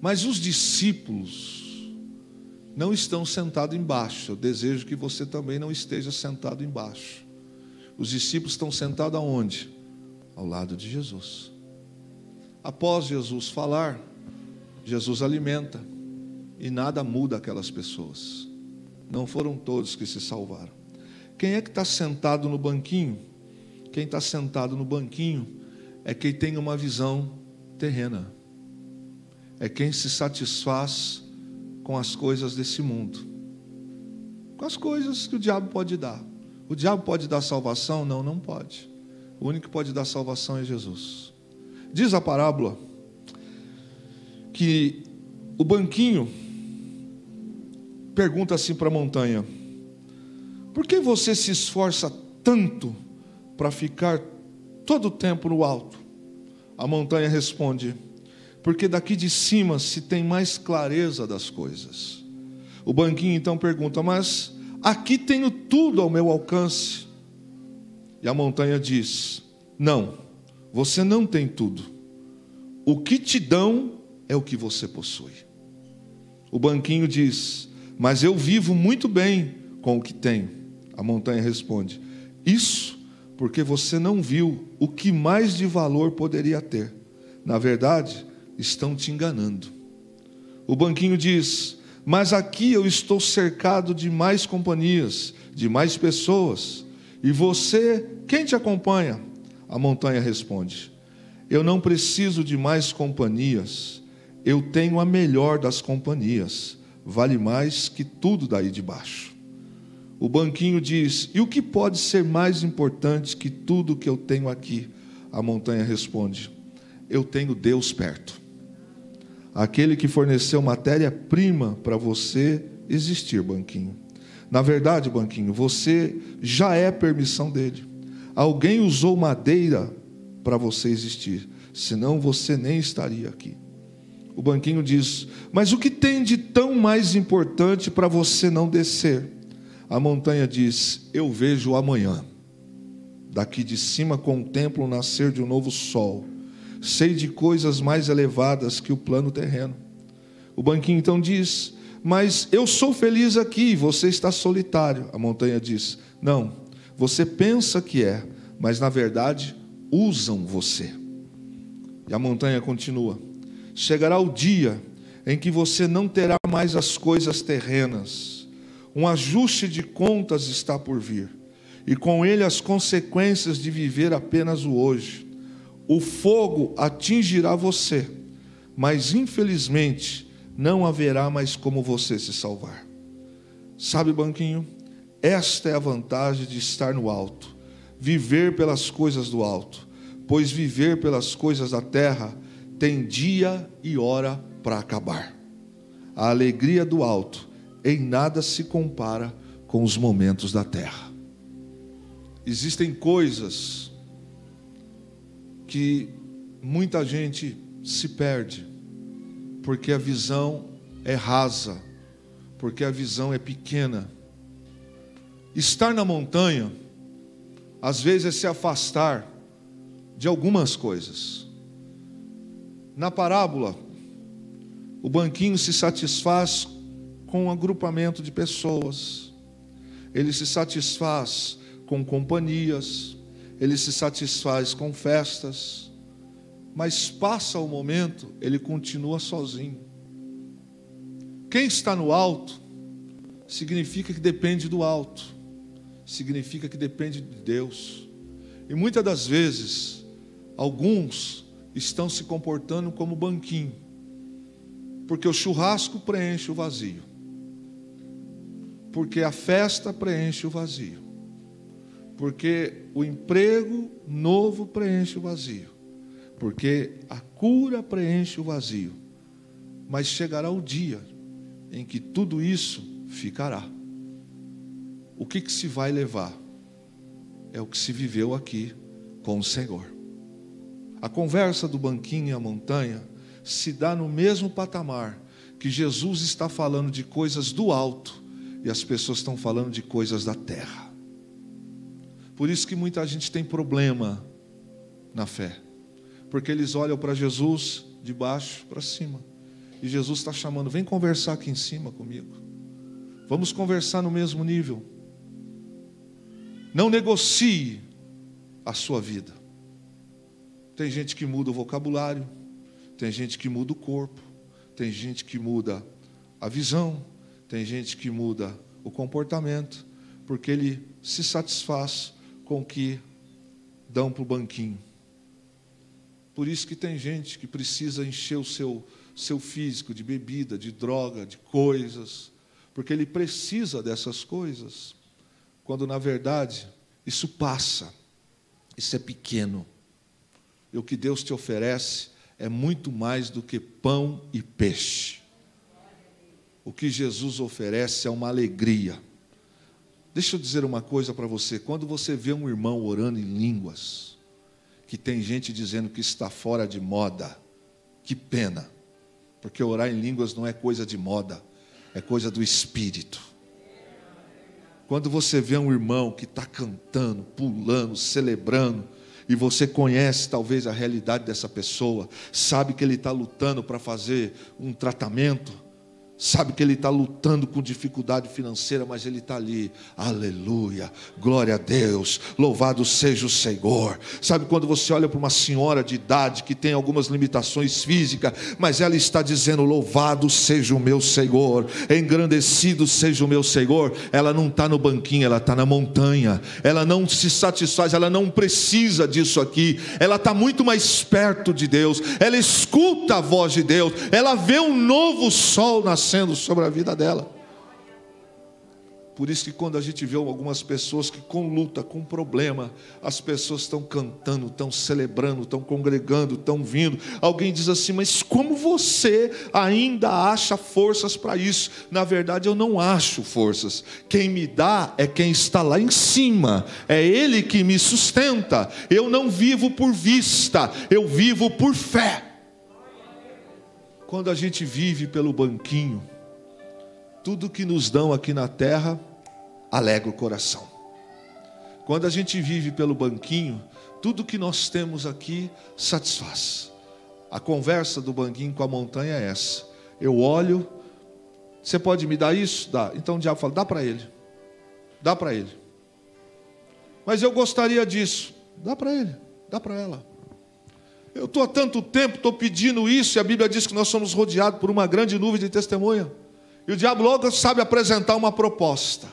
Mas os discípulos não estão sentados embaixo. Eu desejo que você também não esteja sentado embaixo. Os discípulos estão sentados aonde? Ao lado de Jesus. Após Jesus falar, Jesus alimenta, e nada muda aquelas pessoas. Não foram todos que se salvaram. Quem é que está sentado no banquinho? Quem está sentado no banquinho é quem tem uma visão terrena. É quem se satisfaz com as coisas desse mundo, com as coisas que o diabo pode dar. O diabo pode dar salvação? Não, não pode. O único que pode dar salvação é Jesus. Diz a parábola que o banquinho pergunta assim para a montanha: por que você se esforça tanto para ficar todo o tempo no alto? A montanha responde: porque daqui de cima se tem mais clareza das coisas. O banquinho então pergunta: mas aqui tenho tudo ao meu alcance. E a montanha diz: não, você não tem tudo. O que te dão é o que você possui. O banquinho diz: mas eu vivo muito bem com o que tenho. A montanha responde: isso porque você não viu o que mais de valor poderia ter. Na verdade, estão te enganando. O banquinho diz: mas aqui eu estou cercado de mais companhias, de mais pessoas. E você, quem te acompanha? A montanha responde: eu não preciso de mais companhias. Eu tenho a melhor das companhias. Vale mais que tudo daí de baixo. O banquinho diz: e o que pode ser mais importante que tudo que eu tenho aqui? A montanha responde: eu tenho Deus perto. Aquele que forneceu matéria-prima para você existir, banquinho. Na verdade, banquinho, você já é permissão dele. Alguém usou madeira para você existir, senão você nem estaria aqui. O banquinho diz: mas o que tem de tão mais importante para você não descer? A montanha diz: eu vejo o amanhã. Daqui de cima contemplo o nascer de um novo sol. Sei de coisas mais elevadas que o plano terreno. O banquinho então diz: mas eu sou feliz aqui, você está solitário. A montanha diz: não, você pensa que é, mas na verdade usam você. E a montanha continua: chegará o dia em que você não terá mais as coisas terrenas. Um ajuste de contas está por vir, e com ele as consequências de viver apenas o hoje. O fogo atingirá você, mas infelizmente não haverá mais como você se salvar. Sabe, banquinho, esta é a vantagem de estar no alto, viver pelas coisas do alto, pois viver pelas coisas da terra tem dia e hora para acabar. A alegria do alto em nada se compara com os momentos da terra. Existem coisas que muita gente se perde, porque a visão é rasa, porque a visão é pequena. Estar na montanha, às vezes, é se afastar de algumas coisas. Na parábola, o banquinho se satisfaz com um agrupamento de pessoas, ele se satisfaz com companhias, ele se satisfaz com festas, mas passa o momento, ele continua sozinho. Quem está no alto, significa que depende do alto, significa que depende de Deus. E muitas das vezes, alguns estão se comportando como banquinho, porque o churrasco preenche o vazio, porque a festa preenche o vazio, porque o emprego novo preenche o vazio, porque a cura preenche o vazio. Mas chegará o dia em que tudo isso ficará. O que se vai levar? É o que se viveu aqui com o Senhor. A conversa do banquinho e a montanha se dá no mesmo patamar que Jesus está falando de coisas do alto e as pessoas estão falando de coisas da terra. Por isso que muita gente tem problema na fé, porque eles olham para Jesus de baixo para cima, e Jesus está chamando: vem conversar aqui em cima comigo, Vamos conversar no mesmo nível. Não negocie a sua vida. Tem gente que muda o vocabulário, tem gente que muda o corpo, tem gente que muda a visão, tem gente que muda o comportamento, porque ele se satisfaz com o que dão para o banquinho. Por isso que tem gente que precisa encher o seu físico de bebida, de droga, de coisas, porque ele precisa dessas coisas, quando na verdade isso passa, isso é pequeno. E o que Deus te oferece é muito mais do que pão e peixe. O que Jesus oferece é uma alegria. Deixa eu dizer uma coisa para você, quando você vê um irmão orando em línguas, que tem gente dizendo que está fora de moda, que pena, porque orar em línguas não é coisa de moda, é coisa do Espírito. Quando você vê um irmão que está cantando, pulando, celebrando, e você conhece talvez a realidade dessa pessoa, sabe que ele está lutando para fazer um tratamento, sabe que ele está lutando com dificuldade financeira, mas ele está ali, aleluia, glória a Deus, louvado seja o Senhor. Sabe quando você olha para uma senhora de idade, que tem algumas limitações físicas, mas ela está dizendo, louvado seja o meu Senhor, engrandecido seja o meu Senhor. Ela não está no banquinho, ela está na montanha, ela não se satisfaz, ela não precisa disso aqui, ela está muito mais perto de Deus, ela escuta a voz de Deus, ela vê um novo sol nascendo sobre a vida dela. Por isso que quando a gente vê algumas pessoas que com luta, com problema, as pessoas estão cantando, estão celebrando, estão congregando, estão vindo, alguém diz assim, mas como você ainda acha forças para isso? Na verdade eu não acho forças, quem me dá é quem está lá em cima, é Ele que me sustenta. Eu não vivo por vista, eu vivo por fé. Quando a gente vive pelo banquinho, tudo que nos dão aqui na terra alegra o coração. Quando a gente vive pelo banquinho, tudo que nós temos aqui satisfaz. A conversa do banquinho com a montanha é essa. Eu olho, você pode me dar isso? Dá. Então o diabo fala, dá para ele. Dá para ele. Mas eu gostaria disso. Dá para ele, dá para ela. Eu estou há tanto tempo, estou pedindo isso, e a Bíblia diz que nós somos rodeados por uma grande nuvem de testemunha. E o diabo logo sabe apresentar uma proposta,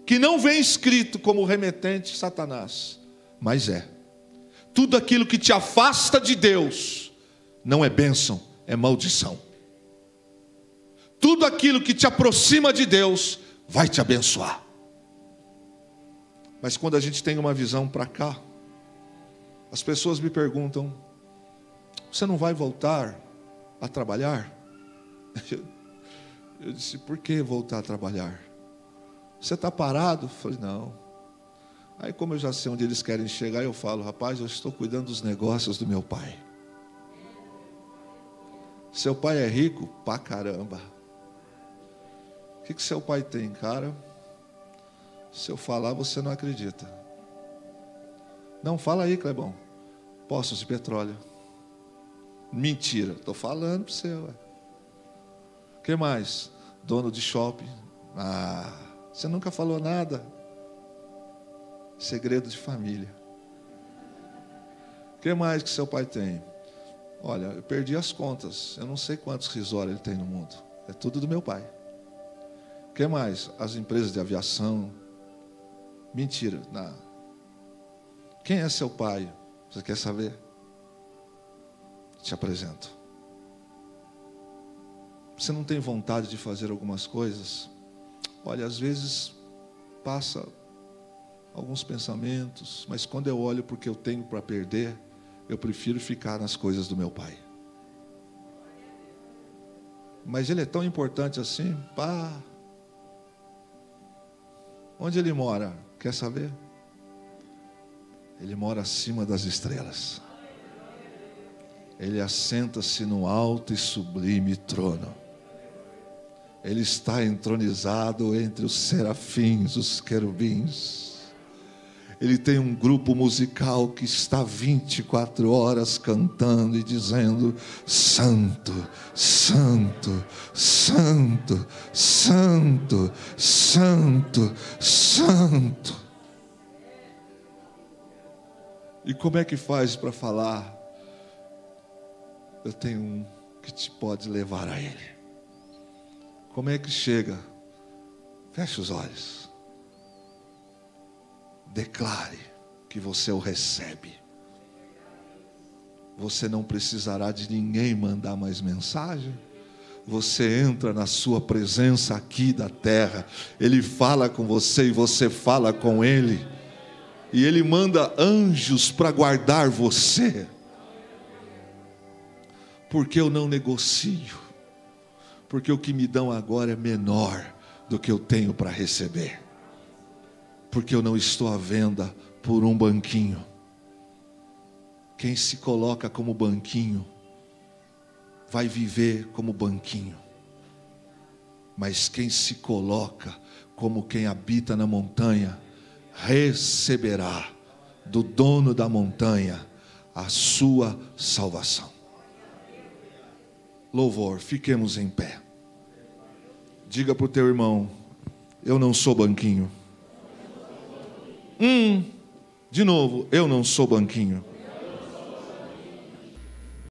que não vem escrito como remetente Satanás, mas é. Tudo aquilo que te afasta de Deus, não é bênção, é maldição. Tudo aquilo que te aproxima de Deus, vai te abençoar. Mas quando a gente tem uma visão para cá, as pessoas me perguntam, você não vai voltar a trabalhar? Eu disse, por que voltar a trabalhar? Você está parado? Eu falei, não. Aí como eu já sei onde eles querem chegar, eu falo, rapaz, eu estou cuidando dos negócios do meu pai. Seu pai é rico? Pra caramba. O que seu pai tem, cara? Se eu falar, você não acredita. Não, fala aí, Clebão. Poços de petróleo. Mentira, estou falando para você. O que mais? Dono de shopping. Ah, você nunca falou nada. Segredo de família. O que mais que seu pai tem? Olha, eu perdi as contas. Eu não sei quantos resorts ele tem no mundo. É tudo do meu pai. O que mais? As empresas de aviação. Mentira, não. Quem é seu pai? Você quer saber? Te apresento. Você não tem vontade de fazer algumas coisas? Olha, às vezes passa alguns pensamentos, mas quando eu olho porque eu tenho para perder, eu prefiro ficar nas coisas do meu pai. Mas ele é tão importante assim? Pá. Onde ele mora? Quer saber? Ele mora acima das estrelas. Ele assenta-se no alto e sublime trono. Ele está entronizado entre os serafins, os querubins. Ele tem um grupo musical que está 24 horas cantando e dizendo: Santo, Santo, Santo, Santo, Santo, Santo. E como é que faz para falar? Eu tenho um que te pode levar a Ele. Como é que chega? Feche os olhos. Declare que você o recebe. Você não precisará de ninguém mandar mais mensagem. Você entra na sua presença aqui da terra. Ele fala com você e você fala com Ele. E Ele manda anjos para guardar você. Porque eu não negocio. Porque o que me dão agora é menor do que eu tenho para receber. Porque eu não estou à venda por um banquinho. Quem se coloca como banquinho, vai viver como banquinho. Mas quem se coloca como quem habita na montanha, receberá do dono da montanha a sua salvação. Louvor, fiquemos em pé. Diga para o teu irmão: eu não sou banquinho. De novo, eu não sou banquinho.